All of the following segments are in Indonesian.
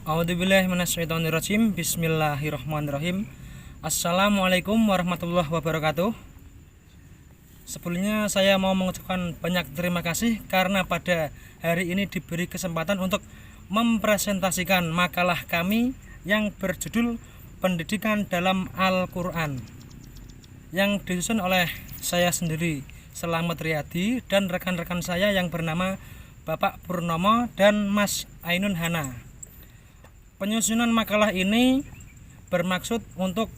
A'udzubillahi minasyaitonirrajim. Bismillahirrahmanirrahim. Assalamualaikum warahmatullahi wabarakatuh. Sebelumnya saya mau mengucapkan banyak terima kasih karena pada hari ini diberi kesempatan untuk mempresentasikan makalah kami yang berjudul Pendidikan dalam Al-Quran, yang disusun oleh saya sendiri, Selamat Riyadi, dan rekan-rekan saya yang bernama Bapak Purnomo dan Mas Ainun Hana. Penyusunan makalah ini bermaksud untuk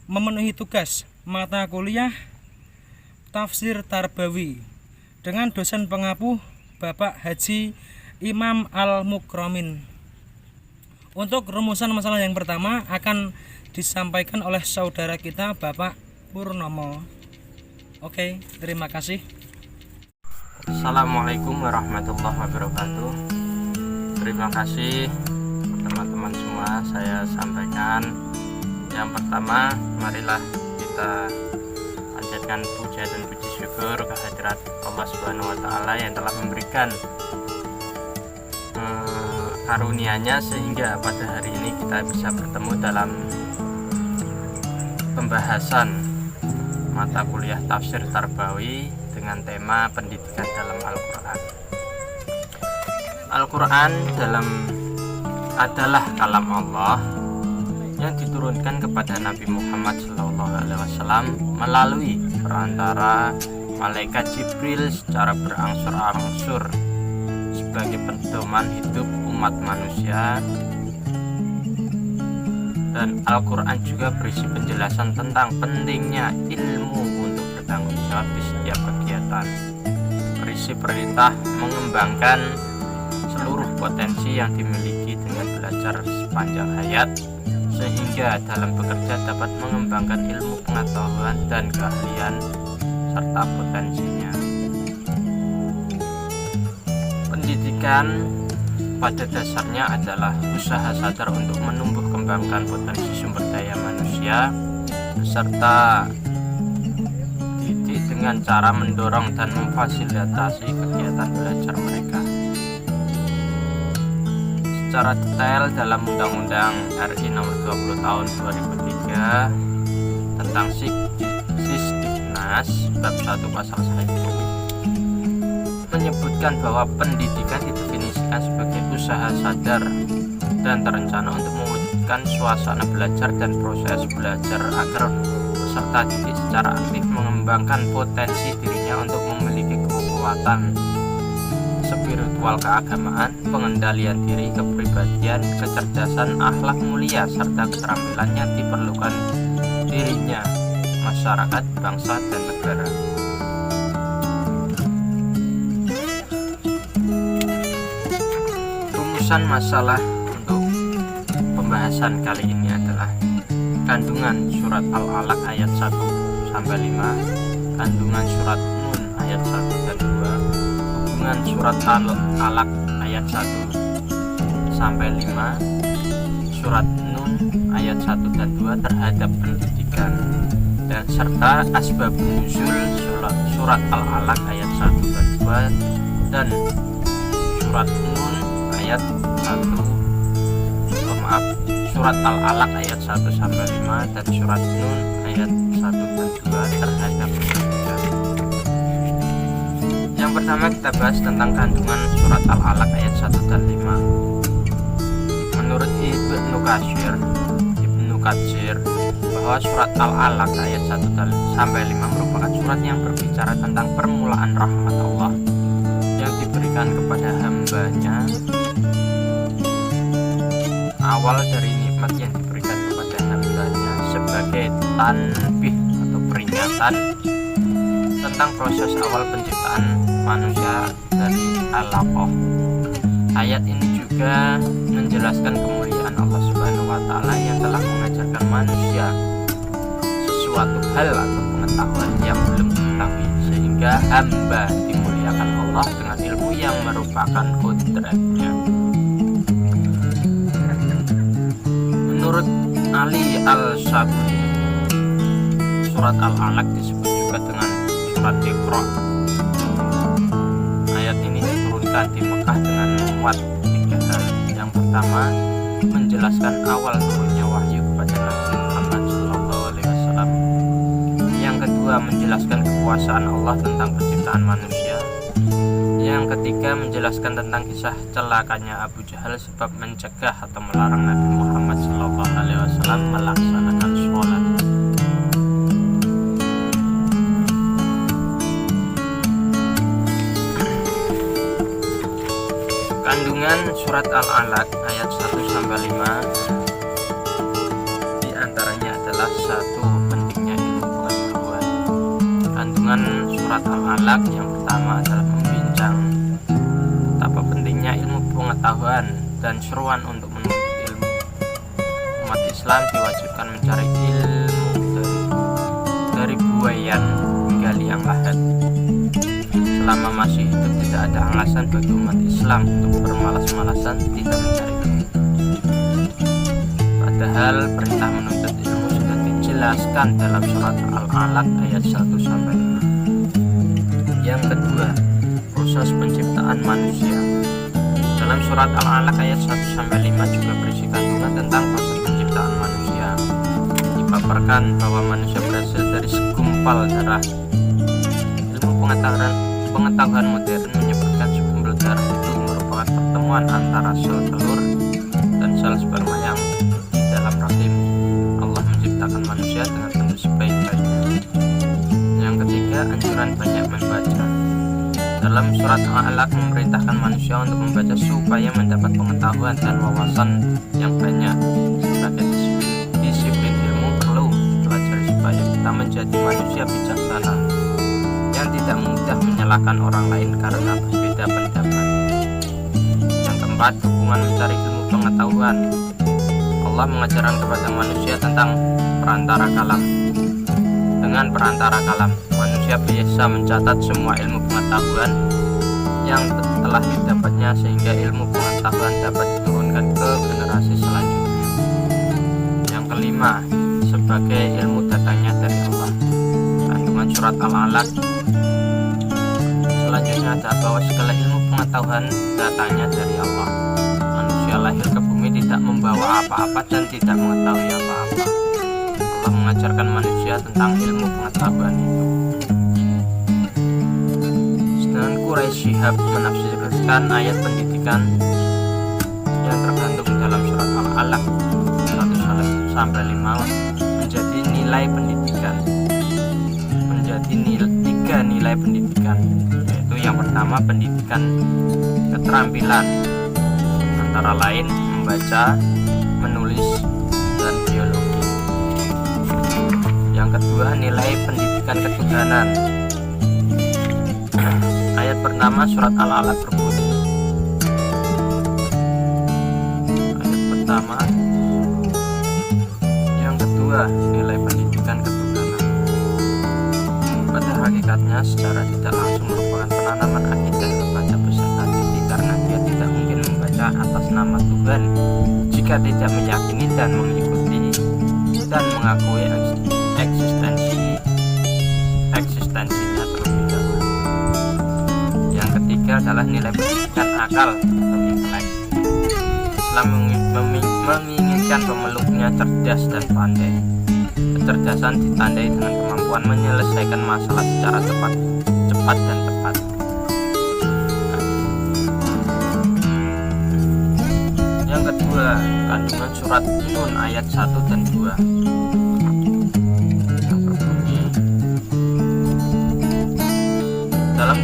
memenuhi tugas mata kuliah Tafsir Tarbawi dengan dosen pengapuh Bapak Haji Imam Al-Mukramin. Untuk rumusan masalah yang pertama akan disampaikan oleh saudara kita Bapak Purnomo. Oke, terima kasih. Assalamualaikum warahmatullahi wabarakatuh. Terima kasih teman-teman semua. Saya sampaikan yang pertama, marilah kita panjatkan puja dan puji syukur kehadirat Allah Subhanahu wa Ta'ala yang telah memberikan karunia-Nya sehingga pada hari ini kita bisa bertemu dalam pembahasan mata kuliah Tafsir Tarbawi dengan tema pendidikan dalam Al-Quran. Al-Quran adalah kalam Allah yang diturunkan kepada Nabi Muhammad SAW melalui perantara malaikat Jibril secara berangsur-angsur sebagai pedoman hidup umat manusia. Dan Al-Quran juga berisi penjelasan tentang pentingnya ilmu untuk bertanggung jawab di setiap kegiatan, berisi perintah mengembangkan seluruh potensi yang dimiliki dengan belajar sepanjang hayat, sehingga dalam bekerja dapat mengembangkan ilmu pengetahuan dan keahlian serta potensinya. Pendidikan pada dasarnya adalah usaha sadar untuk menumbuh kembangkan potensi sumber daya manusia beserta didik dengan cara mendorong dan memfasilitasi kegiatan belajar mereka. Secara detail dalam Undang-Undang RI Nomor 20 Tahun 2003 tentang Sisdiknas bab 1 pasal 1 menyebutkan bahwa pendidikan didefinisikan sebagai usaha sadar dan terencana untuk mewujudkan suasana belajar dan proses belajar agar peserta didik secara aktif mengembangkan potensi dirinya untuk memiliki kekuatan spiritual, keagamaan, pengendalian diri, kepribadian, kecerdasan, akhlak mulia, serta keterampilan yang diperlukan dirinya, masyarakat, bangsa, dan negara. Rumusan masalah untuk pembahasan kali ini adalah kandungan surat Al-Alaq ayat 1 sampai 5, kandungan surat Nun ayat 1 dan 2, hubungan surat Al-Alaq ayat 1 sampai 5, surat Nun ayat 1 dan 2 terhadap pendidikan, dan serta asbab nuzul surat Al-Alaq ayat 1 dan 2 dan surat Nun ayat 1 surat Al-Alaq ayat 1 sampai 5 dan surat Nun ayat 1 dan 2 terhadap pendidikan. Yang pertama kita bahas tentang kandungan surat Al-Alaq ayat 1 dan 5. Menurut Ibnu Katsir bahwa surat Al-Alaq ayat 1 sampai 5 merupakan surat yang berbicara tentang permulaan rahmat Allah yang diberikan kepada hambanya, awal dari nikmat yang diberikan kepada hambanya sebagai tanbih atau peringatan tentang proses awal penciptaan manusia dari alaqah. Ayat ini juga menjelaskan kemuliaan Allah Subhanahu wa Ta'ala yang telah mengajarkan manusia sesuatu hal atau pengetahuan yang belum diketahui, sehingga hamba dimuliakan Allah dengan ilmu yang merupakan kodratnya. Menurut Ali Al-Sabuni, surat Al-Alaq disebut juga dengan surat Iqra. Ayat ini diturunkan di Mekah dengan muat 3 hal. Yang pertama, menjelaskan awal turunnya wahyu kepada Nabi Muhammad SAW. Yang kedua, menjelaskan kekuasaan Allah tentang penciptaan manusia. Yang ketiga, menjelaskan tentang kisah celakanya Abu Jahal sebab mencegah atau melarang Nabi Muhammad SAW melaksanakan sholat. Kandungan surat Al-Alaq ayat 1-5 di antaranya adalah satu, pentingnya ilmu pengetahuan. Kandungan surat Al-Alaq yang pertama adalah membincang betapa pentingnya ilmu pengetahuan dan seruan untuk menuntut ilmu. Umat Islam diwajibkan mencari ilmu dari buayan hingga liang lahat. Selama masih hidup tidak ada alasan bagi umat Islam untuk bermalas-malasan tidak mencari ilmu. Padahal perintah menuntut ilmu sudah dijelaskan dalam surat Al-Alaq ayat 1-5. Yang kedua, proses penciptaan manusia. Dalam surat Al-Alaq ayat 1-5 juga berisi kandungan tentang proses penciptaan manusia. Dipaparkan bahwa manusia berasal dari segumpal darah. Ilmu pengetahuan modern menyebutkan segumpal darah itu merupakan pertemuan antara sel telur dan sel sperma yang di dalam rahim. Allah menciptakan manusia dengan bentuk sebaik-baiknya. Yang ketiga, anjuran banyak membaca. Dalam surat Al-Alaq memerintahkan manusia untuk membaca supaya mendapat pengetahuan dan wawasan yang banyak. Sebagai disiplin ilmu perlu dipelajari supaya kita menjadi manusia bijaksana yang tidak mudah menyalahkan orang lain karena berbeda pendapat. Yang keempat, dukungan mencari ilmu pengetahuan. Allah mengajarkan kepada manusia tentang perantara kalam. Dengan perantara kalam, manusia biasa mencatat semua ilmu pengetahuan yang telah didapatnya sehingga ilmu pengetahuan dapat diturunkan ke generasi selanjutnya. Yang kelima, sebagai ilmu datangnya dari Allah. Kandungan surat Al-Alaq selanjutnya adalah bahwa segala ilmu pengetahuan datangnya dari Allah. Manusia lahir ke bumi tidak membawa apa-apa dan tidak mengetahui apa-apa. Allah mengajarkan manusia tentang ilmu pengetahuan itu. Sedangkan Quraisy Syihab menafsirkan ayat pendidikan yang tergantung dalam surat Al-Alaq 1-5 menjadi nilai pendidikan, menjadi tiga nilai pendidikan, yaitu yang pertama pendidikan keterampilan, antara lain membaca, menulis, dan biologi. Yang kedua, nilai pendidikan ketuhanan. Ayat pertama surat Al-Alaq berbunyi, ayat pertama. Yang kedua, nilai pendidikan ketuhanan. Pada hakikatnya secara tidak langsung merupakan penanaman akidah kepada peserta didik, karena dia tidak mungkin membaca atas nama Tuhan jika tidak meyakini dan mengikuti dan mengakui eksistensinya terlebih dahulu. Yang ketiga adalah nilai pendidikan akal atau intelek. Islam menginginkan pemeluknya cerdas dan pandai. Kecerdasan ditandai dengan kemampuan menyelesaikan masalah secara cepat dan tepat. Yang kedua, kandungan surat Nun ayat 1 dan 2 yang berbunyi, dalam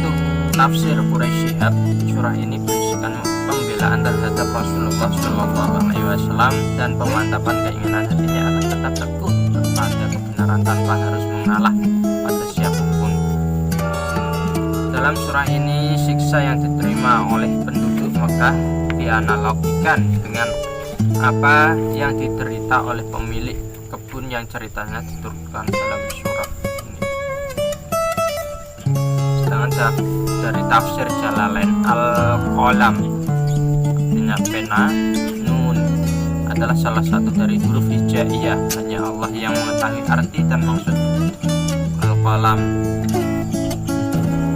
tafsir Quraisy Syihab, surah ini berisikan pembelaan terhadap Rasulullah SAW dan pemantapan keinginan hatinya akan tetap teguh pada kebenaran tanpa harus mengalah pada siapapun. Dalam surah ini, siksa yang diterima oleh penduduk Mekah dianalogikan dengan apa yang diderita oleh pemilik kebun yang ceritanya diturunkan dalam surah ini. Sedangkan dari tafsir Jalalain Al-Qalam, artinya pena, nun adalah salah satu dari huruf hijaiyah. Hanya Allah yang mengetahui arti dan maksud Al-Qalam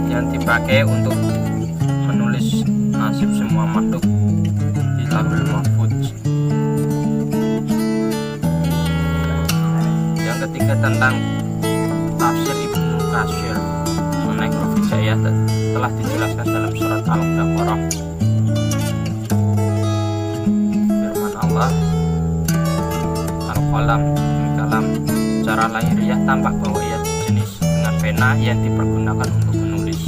yang dipakai untuk menulis nasib semua makhluk di Lauhul Mahfuz. qalam. Kalam secara lahiriah tampak bahwa ia jenis dengan pena yang dipergunakan untuk menulis.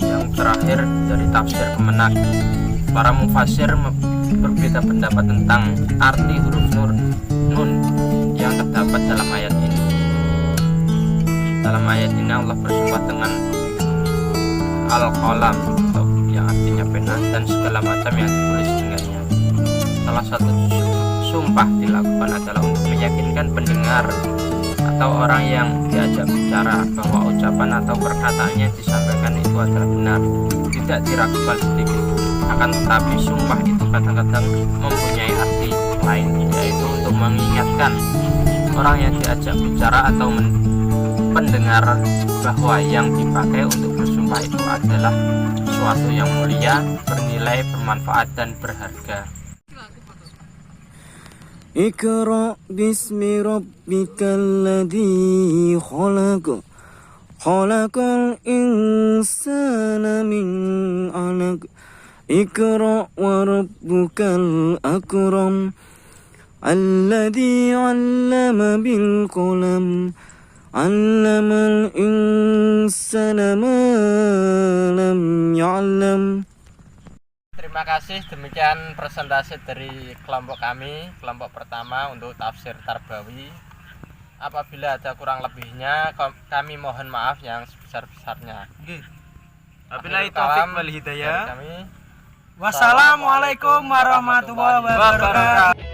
Yang terakhir dari tafsir Kemenak, para mufasir berbeda pendapat tentang arti huruf nun yang terdapat dalam ayat ini. Dalam ayat ini Allah bersumpah dengan al-qalam yang artinya pena dan segala macam yang ditulis dengannya. Salah satu sumpah dilakukan adalah untuk meyakinkan pendengar atau orang yang diajak bicara bahwa ucapan atau perkataan yang disampaikan itu adalah benar, tidak diragukan sedikit. Akan tetapi sumpah itu kadang-kadang mempunyai arti lain, yaitu untuk mengingatkan orang yang diajak bicara atau pendengar bahwa yang dipakai untuk bersumpah itu adalah sesuatu yang mulia, bernilai, bermanfaat dan berharga. Iqra bismi rabbikal ladzi khalaq khalaqal insana min 'alaq Iqra wa rabbukal akram alladzi 'allama bil qalam 'allamal insana ma lam ya'lam. Terima kasih, demikian presentasi dari kelompok kami, kelompok pertama untuk tafsir Tarbawi. Apabila ada kurang lebihnya, kami mohon maaf yang sebesar-besarnya. Wabillahi taufiq wal hidayah. Kami. Wassalamualaikum warahmatullahi wabarakatuh.